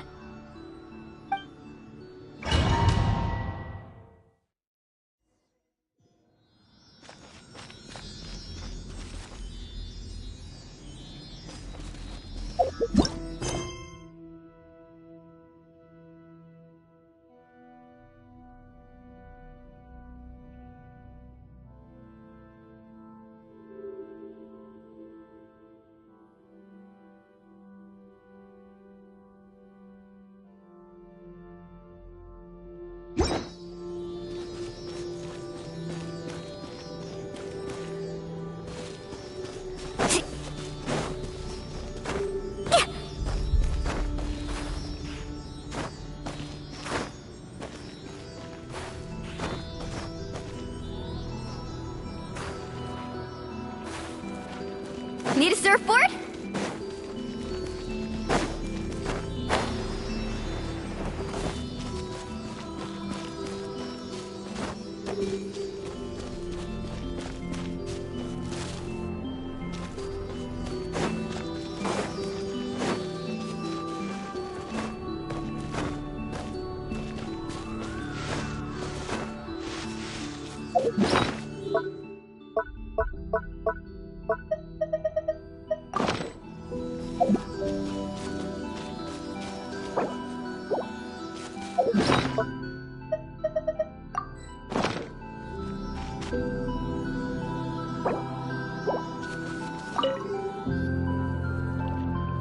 Need a surfboard?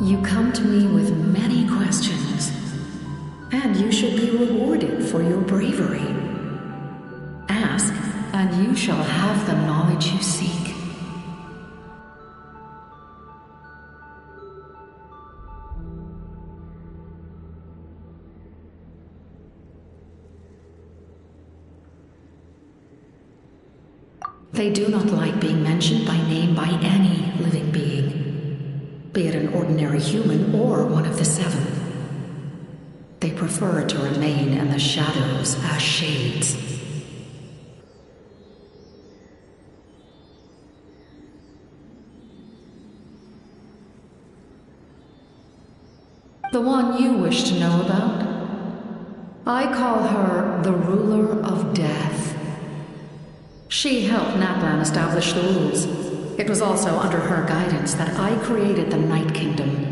You come to me with many questions, and you should be rewarded for your bravery. Ask, and you shall have the knowledge you seek. They do not like being mentioned by name by any living being, be it an ordinary human or one of the seven. They prefer to remain in the shadows as shades. The one you wish to know about? I call her the ruler of death. She helped Natlan establish the rules. It was also under her guidance that I created the Night Kingdom.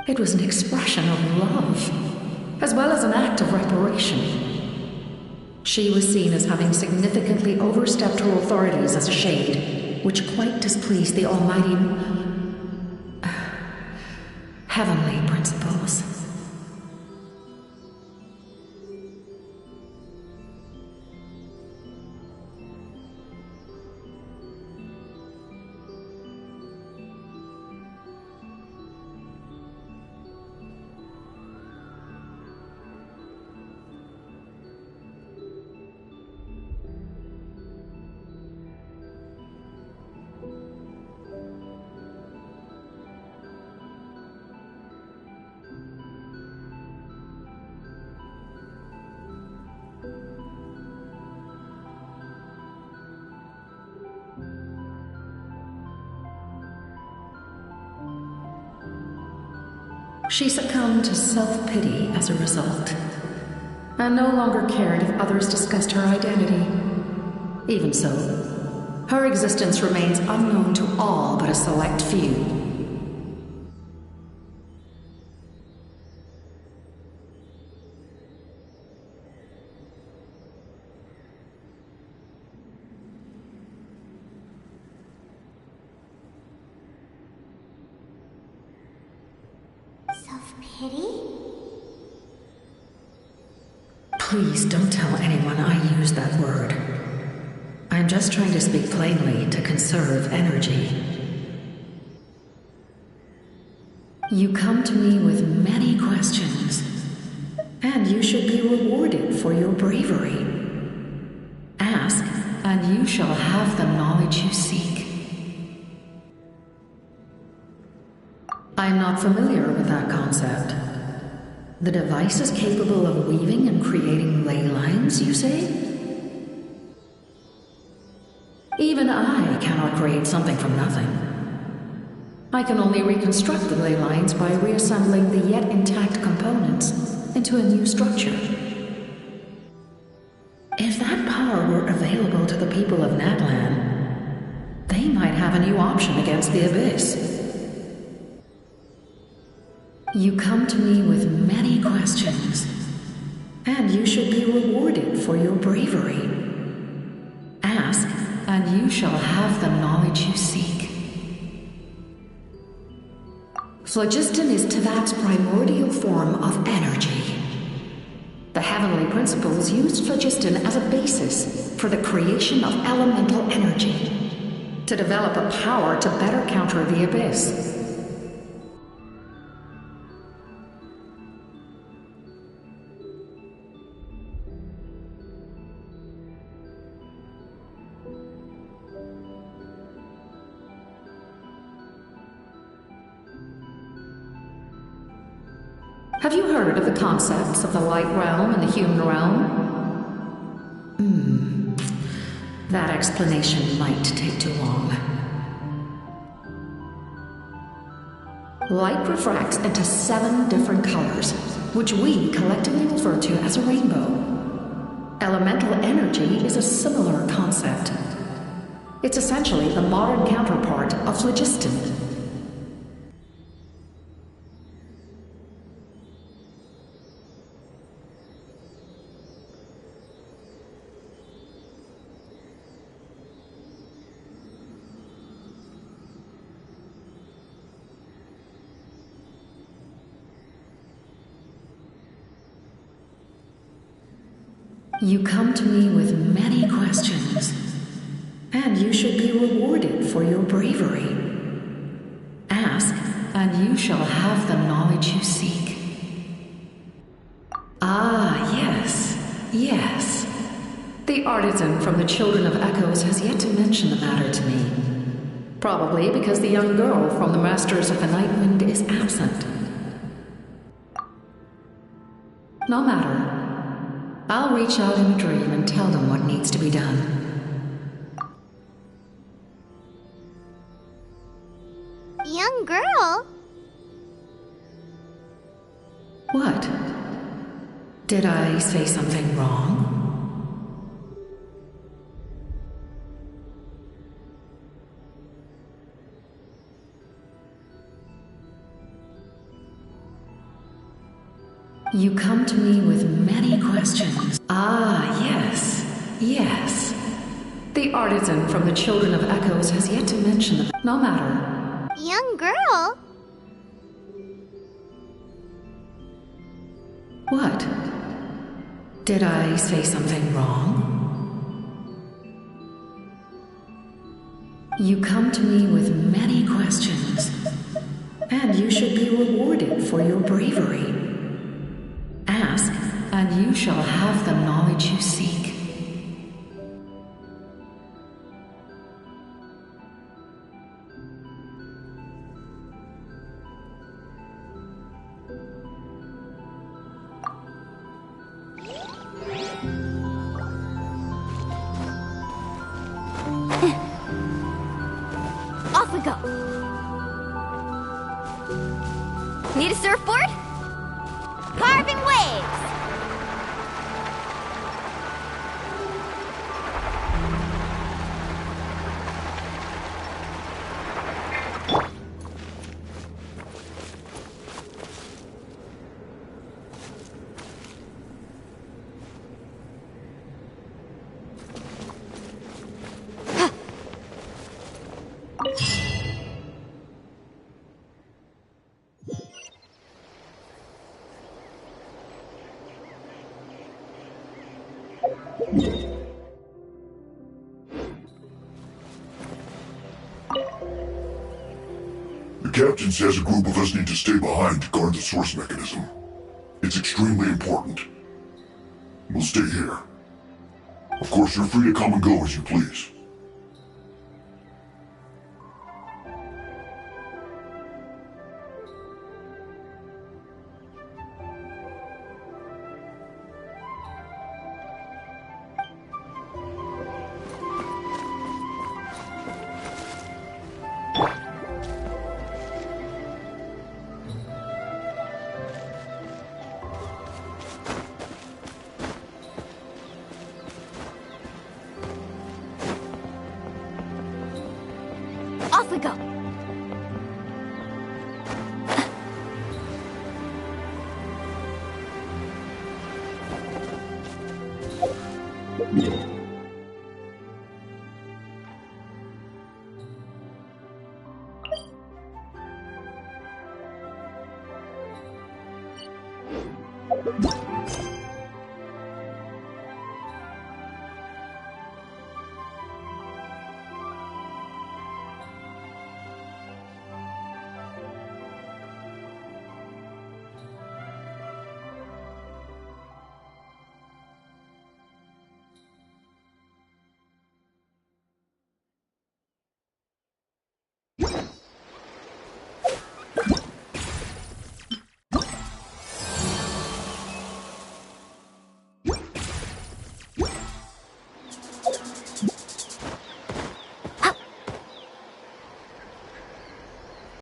It was an expression of love, as well as an act of reparation. She was seen as having significantly overstepped her authorities as a shade, which quite displeased the almighty heavenly principles. She succumbed to self-pity as a result, and no longer cared if others discussed her identity. Even so, her existence remains unknown to all but a select few. Self-pity? Please don't tell anyone I used that word. I'm just trying to speak plainly to conserve energy. You come to me with many questions, and you should be rewarded for your bravery. Ask, and you shall have the knowledge you seek. I'm not familiar with that concept. The device is capable of weaving and creating ley lines, you say? Even I cannot create something from nothing. I can only reconstruct the ley lines by reassembling the yet intact components into a new structure. If that power were available to the people of Natlan, they might have a new option against the Abyss. You come to me with many questions, and you should be rewarded for your bravery. Ask, and you shall have the knowledge you seek. Phlogiston is Teyvat's primordial form of energy. The heavenly principles used phlogiston as a basis for the creation of elemental energy, to develop a power to better counter the Abyss. Have you heard of the concepts of the light realm and the human realm? That explanation might take too long. Light refracts into 7 different colors, which we collectively refer to as a rainbow. Elemental energy is a similar concept. It's essentially the modern counterpart of phlogiston. You come to me with many questions, and you should be rewarded for your bravery. Ask, and you shall have the knowledge you seek. Ah, yes, yes. The artisan from the Children of Echoes has yet to mention the matter to me. Probably because the young girl from the Masters of the Nightwind is absent. No matter. I'll reach out in a dream and tell them what needs to be done. Young girl? What? Did I say something wrong? You come to me with many questions. Ah, yes, yes. The artisan from the Children of Echoes has yet to mention them. No matter. Young girl? What? Did I say something wrong? You come to me with many questions, and you should be rewarded for your bravery. Ask, and you shall have the knowledge you seek. Off we go. Need a surfboard? Carving waves! The captain says a group of us need to stay behind to guard the source mechanism. It's extremely important. We'll stay here. Of course, you're free to come and go as you please. Off we go!